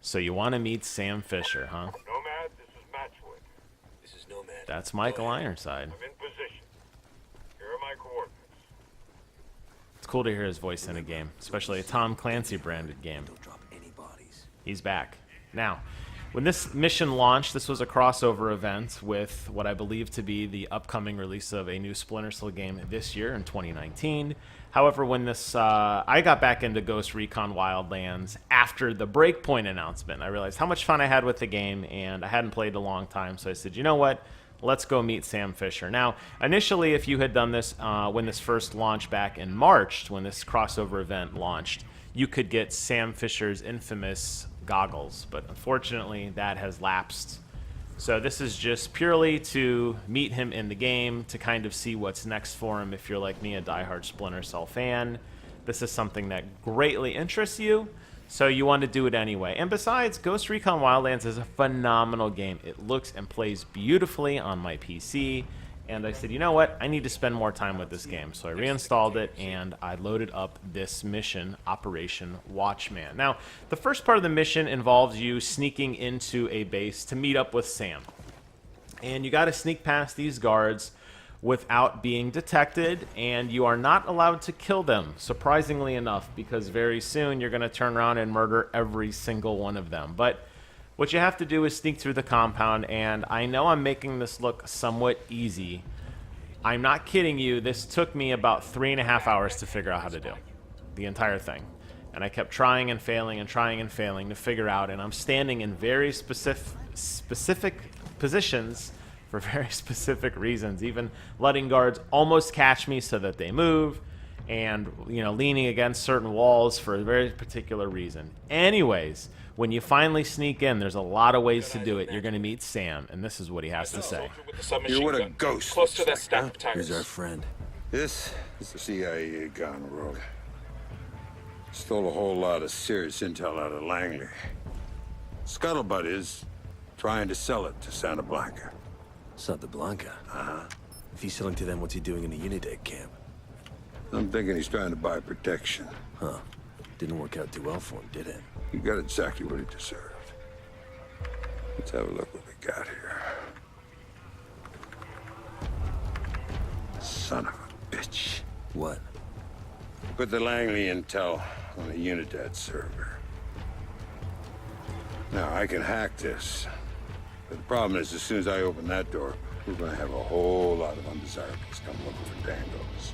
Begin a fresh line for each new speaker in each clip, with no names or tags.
So you want to meet Sam Fisher, huh?
Nomad, this is Matchwood.
This is Nomad.
That's Michael Ironside.
I'm in position. Here are my coordinates.
It's cool to hear his voice in a game, especially a Tom Clancy branded game.
Don't drop any bodies.
He's back. Now, when this mission launched, this was a crossover event with what I believe to be the upcoming release of a new Splinter Cell game this year in 2019. However, when this, I got back into Ghost Recon Wildlands after the Breakpoint announcement. I realized how much fun I had with the game, and I hadn't played in a long time, so I said, you know what? Let's go meet Sam Fisher. Now, initially, if you had done this when this first launched back in March, when this crossover event launched, you could get Sam Fisher's infamous goggles, but unfortunately, that has lapsed. So this is just purely to meet him in the game, to kind of see what's next for him if you're like me, a diehard Splinter Cell fan. This is something that greatly interests you, so you want to do it anyway. And besides, Ghost Recon Wildlands is a phenomenal game. It looks and plays beautifully on my PC, and I said, you know what? I need to spend more time with this game. So I reinstalled it, and I loaded up this mission, Operation Watchman. Now, the first part of the mission involves you sneaking into a base to meet up with Sam. And you got to sneak past these guards without being detected, and you are not allowed to kill them, surprisingly enough, because very soon you're going to turn around and murder every single one of them. But what you have to do is sneak through the compound, and I know I'm making this look somewhat easy. I'm not kidding you. This took me about 3.5 hours to figure out how to do the entire thing. And I kept trying and failing and trying and failing to figure out, and I'm standing in very specific positions for very specific reasons, even letting guards almost catch me so that they move, and, you know, leaning against certain walls for a very particular reason. Anyways, when you finally sneak in, there's a lot of ways to do it. You're going to meet Sam, and this is what he has to say.
You're what a ghost. Close to that stack of tires.
Here's our friend.
This is the CIA gone rogue. Stole a whole lot of serious intel out of Langley. Scuttlebutt is trying to sell it to Santa Blanca.
Santa Blanca?
Uh-huh.
If he's selling to them, what's he doing in the Unidad camp?
I'm thinking he's trying to buy protection.
Huh. Didn't work out too well for him, did it?
He got exactly what he deserved. Let's have a look what we got here. Son of a bitch.
What?
Put the Langley intel on the Unidad server. Now, I can hack this. But the problem is, as soon as I open that door, we're going to have a whole lot of undesirables come looking for Dangos.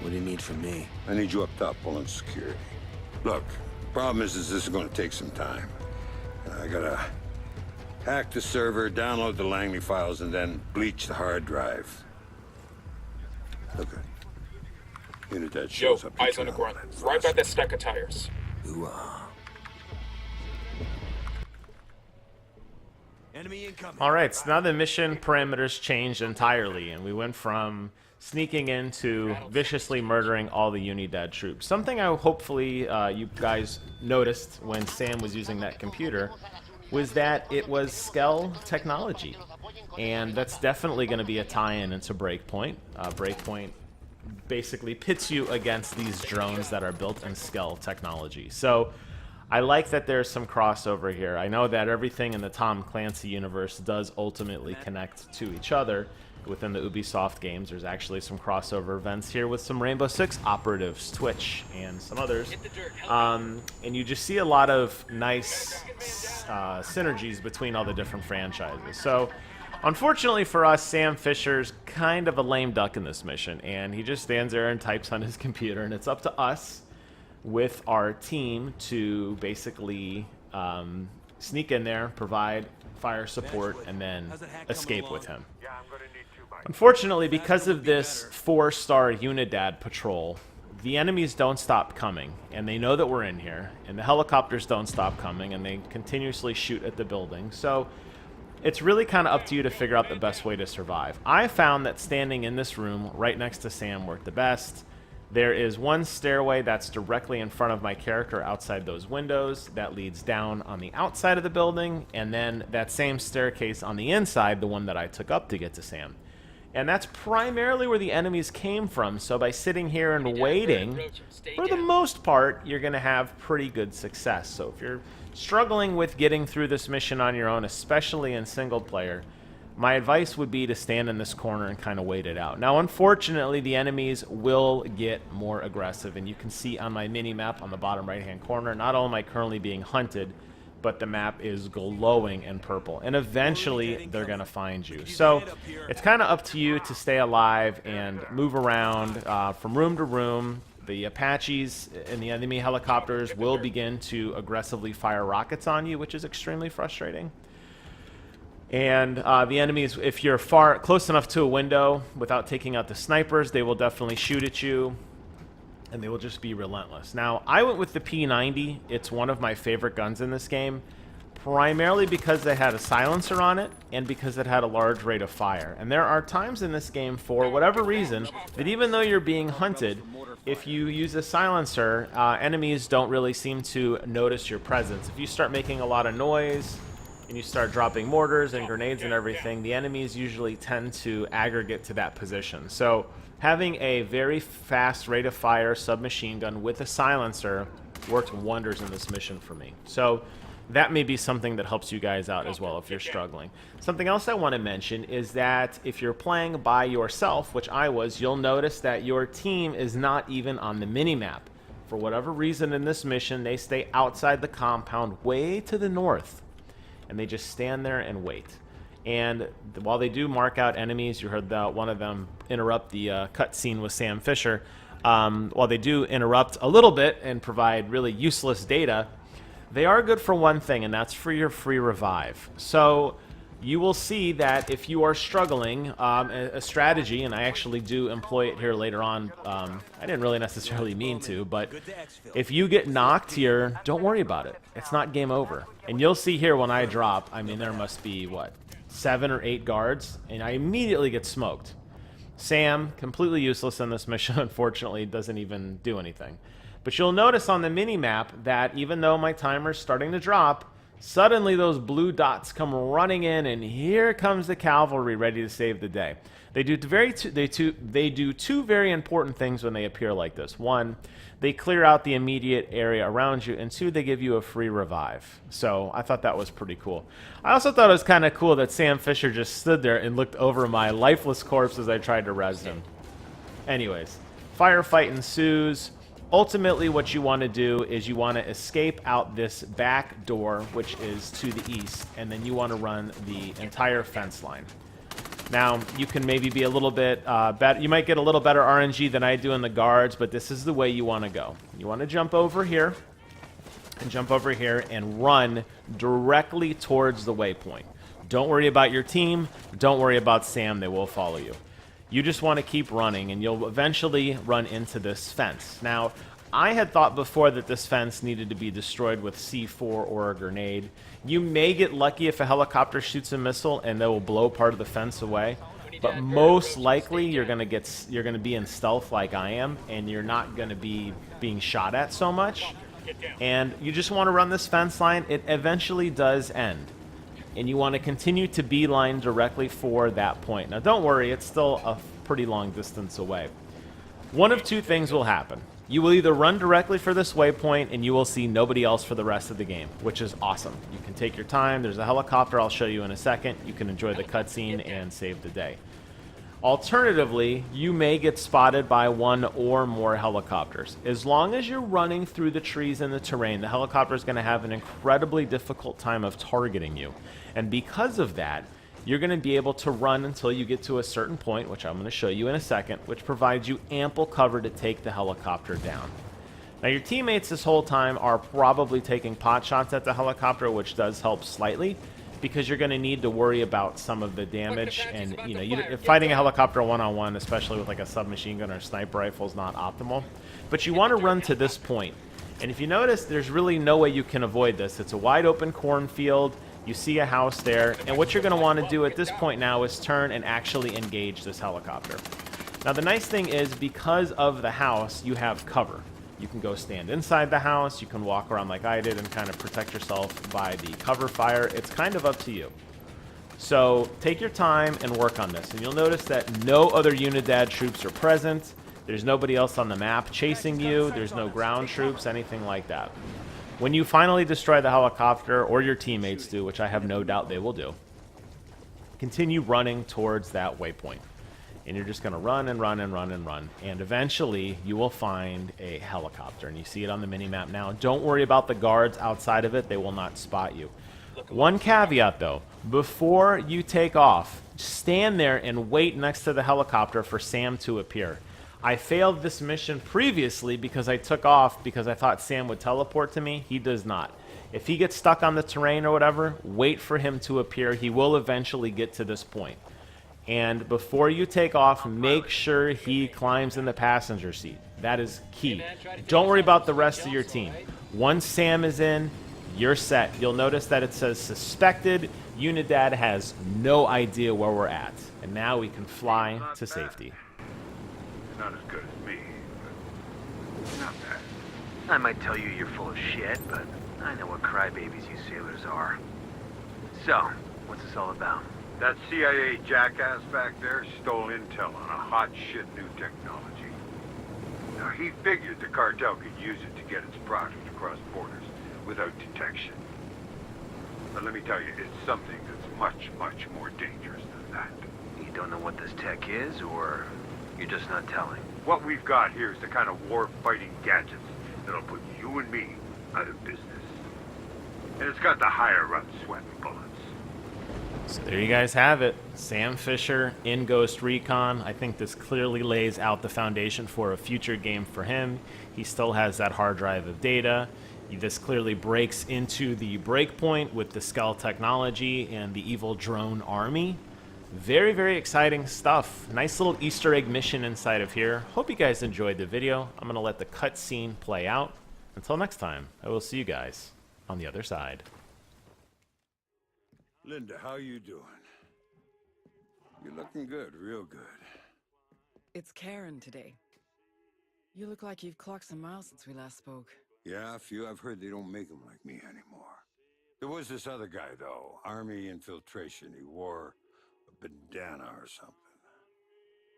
What do you need from me?
I need you up top pulling security. Look, the problem is this is going to take some time. I gotta hack the server, download the Langley files, and then bleach the hard drive. Okay. Unidad
Yo,
shows up.
eyes on the ground. Right by that stack of tires.
Ooh-ah. Enemy incoming.
All right, so now the mission parameters changed entirely, and we went from sneaking into viciously murdering all the Unidad troops. Something I hopefully you guys noticed when Sam was using that computer was that it was Skell technology, and that's definitely going to be a tie-in into Breakpoint. Breakpoint basically pits you against these drones that are built in Skell technology. So I like that there's some crossover here. I know that everything in the Tom Clancy universe does ultimately connect to each other. Within the Ubisoft games, there's actually some crossover events here with some Rainbow Six operatives, Twitch, and some others. And you just see a lot of nice synergies between all the different franchises. So, unfortunately for us, Sam Fisher's kind of a lame duck in this mission, and he just stands there and types on his computer, and it's up to us with our team to basically sneak in there, provide fire support, and then escape with him. Unfortunately, because of this 4-star Unidad patrol, the enemies don't stop coming, and they know that we're in here, and the helicopters don't stop coming, and they continuously shoot at the building. So it's really kind of up to you to figure out the best way to survive. I found that standing in this room right next to Sam worked the best. There is one stairway that's directly in front of my character outside those windows that leads down on the outside of the building, and then that same staircase on the inside, the one that I took up to get to Sam. And that's primarily where the enemies came from. So by sitting here and waiting, for the most part, you're going to have pretty good success. So if you're struggling with getting through this mission on your own, especially in single player, my advice would be to stand in this corner and kind of wait it out. Now, unfortunately, the enemies will get more aggressive. And you can see on my mini-map on the bottom right-hand corner, not only am I currently being hunted, but the map is glowing in purple. And eventually, they're going to find you. So it's kind of up to you to stay alive and move around from room to room. The Apaches and the enemy helicopters will begin to aggressively fire rockets on you, which is extremely frustrating. And the enemies, if you're close enough to a window without taking out the snipers, they will definitely shoot at you. And they will just be relentless. Now, I went with the P90. It's one of my favorite guns in this game, primarily because it had a silencer on it and because it had a large rate of fire. And there are times in this game, for whatever reason, that even though you're being hunted, if you use a silencer, enemies don't really seem to notice your presence. If you start making a lot of noise and you start dropping mortars and grenades and everything, the enemies usually tend to aggregate to that position. So having a very fast rate of fire submachine gun with a silencer worked wonders in this mission for me. So that may be something that helps you guys out as well if you're struggling. Something else I want to mention is that if you're playing by yourself, which I was, you'll notice that your team is not even on the mini-map. For whatever reason in this mission, they stay outside the compound way to the north. And they just stand there and wait. And while they do mark out enemies, you heard one of them interrupt the cutscene with Sam Fisher. While they do interrupt a little bit and provide really useless data, they are good for one thing, and that's for your free revive. So you will see that if you are struggling, a strategy, and I actually do employ it here later on. I didn't really necessarily mean to, but if you get knocked here, don't worry about it. It's not game over. And you'll see here when I drop, I mean, there must be, what, 7 or 8 guards, and I immediately get smoked. Sam, completely useless in this mission, unfortunately, doesn't even do anything. But you'll notice on the mini-map that even though my timer's starting to drop, suddenly those blue dots come running in, and here comes the cavalry ready to save the day. They do two very important things when they appear like this. One, they clear out the immediate area around you, and 2, they give you a free revive. So I thought that was pretty cool. I also thought it was kind of cool that Sam Fisher just stood there and looked over my lifeless corpse as I tried to res him. Anyways, firefight ensues. Ultimately, what you want to do is you want to escape out this back door, which is to the east, and then you want to run the entire fence line. Now, you can maybe be a little bit better. You might get a little better RNG than I do in the guards, but this is the way you want to go. You want to jump over here and run directly towards the waypoint. Don't worry about your team. Don't worry about Sam. They will follow you. You just want to keep running, and you'll eventually run into this fence. Now, I had thought before that this fence needed to be destroyed with C4 or a grenade. You may get lucky if a helicopter shoots a missile and they will blow part of the fence away. But most likely you're going to be in stealth like I am, and you're not going to be being shot at so much. And you just want to run this fence line. It eventually does end. And you want to continue to beeline directly for that point. Now don't worry, it's still a pretty long distance away. One of two things will happen. You will either run directly for this waypoint and you will see nobody else for the rest of the game, which is awesome. You can take your time. There's a helicopter I'll show you in a second. You can enjoy the cutscene and save the day. Alternatively, you may get spotted by one or more helicopters. As long as you're running through the trees and the terrain, the helicopter is going to have an incredibly difficult time of targeting you. And because of that, you're going to be able to run until you get to a certain point, which I'm going to show you in a second, which provides you ample cover to take the helicopter down. Now, your teammates this whole time are probably taking pot shots at the helicopter, which does help slightly, because you're going to need to worry about some of the damage. And, you know, fighting a helicopter one-on-one, especially with like a submachine gun or a sniper rifle, is not optimal. But you want to run to this point. And if you notice, there's really no way you can avoid this. It's a wide open cornfield. You see a house there, and what you're going to want to do at this point now is turn and actually engage this helicopter. Now, the nice thing is, because of the house, you have cover. You can go stand inside the house, you can walk around like I did and kind of protect yourself by the cover fire. It's kind of up to you. So take your time and work on this. And you'll notice that no other Unidad troops are present. There's nobody else on the map chasing you. There's no ground troops, anything like that. When you finally destroy the helicopter, or your teammates do, which I have no doubt they will do, continue running towards that waypoint. And you're just going to run and run and run and run. And eventually, you will find a helicopter. And you see it on the minimap now. Don't worry about the guards outside of it. They will not spot you. One caveat, though. Before you take off, stand there and wait next to the helicopter for Sam to appear. I failed this mission previously because I took off because I thought Sam would teleport to me. He does not. If he gets stuck on the terrain or whatever, wait for him to appear. He will eventually get to this point. And before you take off, make sure he climbs in the passenger seat. That is key. Don't worry about the rest of your team. Once Sam is in, you're set. You'll notice that it says suspected. Unidad has no idea where we're at. And now we can fly to safety.
Not as good as me, but not bad.
I might tell you you're full of shit, but I know what crybabies you sailors are. So, what's this all about?
That CIA jackass back there stole intel on a hot shit new technology. Now, he figured the cartel could use it to get its product across borders without detection. But let me tell you, it's something that's much, much more dangerous than that.
You don't know what this tech is, or you're just not telling?
What we've got here is the kind of war-fighting gadgets that'll put you and me out of business. And it's got the higher-up sweating bullets.
So there you guys have it. Sam Fisher in Ghost Recon. I think this clearly lays out the foundation for a future game for him. He still has that hard drive of data. This clearly breaks into the Breakpoint with the Skell technology and the evil drone army. Very, very exciting stuff. Nice little Easter egg mission inside of here. Hope you guys enjoyed the video. I'm going to let the cutscene play out. Until next time, I will see you guys on the other side.
Linda, how you doing? You're looking good, real good.
It's Karen today. You look like you've clocked some miles since we last spoke.
Yeah, a few. I've heard they don't make them like me anymore. There was this other guy, though. Army infiltration. He wore a bandana or something.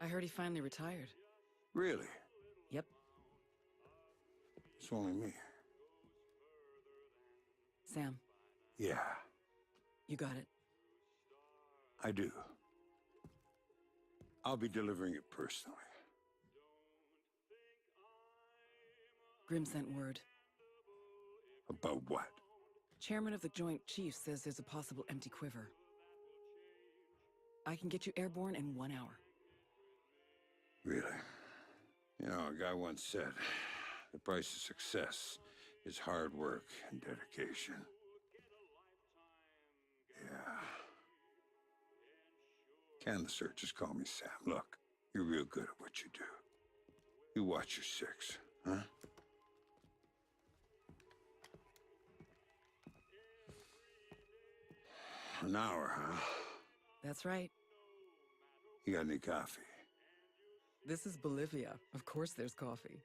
I heard he finally retired.
Really?
Yep.
It's only me.
Sam,
Yeah,
you got it.
I do. I'll be delivering it personally.
Grim sent word.
About what?
Chairman of the Joint Chiefs says there's a possible empty quiver. I can get you airborne in 1 hour.
Really? You know, a guy once said, the price of success is hard work and dedication. Yeah. Can the searchers call me Sam? Look, you're real good at what you do. You watch your six, huh? An hour, huh?
That's right.
You got any coffee?
This is Bolivia. Of course there's coffee.